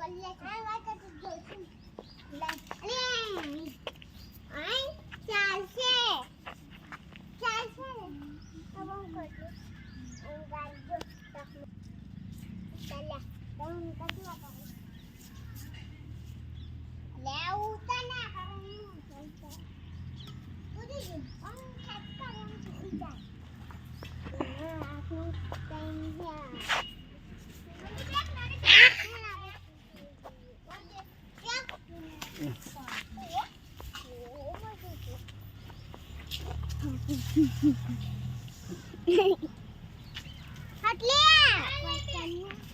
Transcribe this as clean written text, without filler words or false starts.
કલ્લે આ વાત તો જો છું લે આઈ ચાલશે તો હું કરજો ગાજો તક ચાલે તો હું કશું કરું લે ઉતા ના કરું ઉડી ગયું ઓમ ખાત કરું ઉતા આપનું ટાઈમ ગયા Hatlia!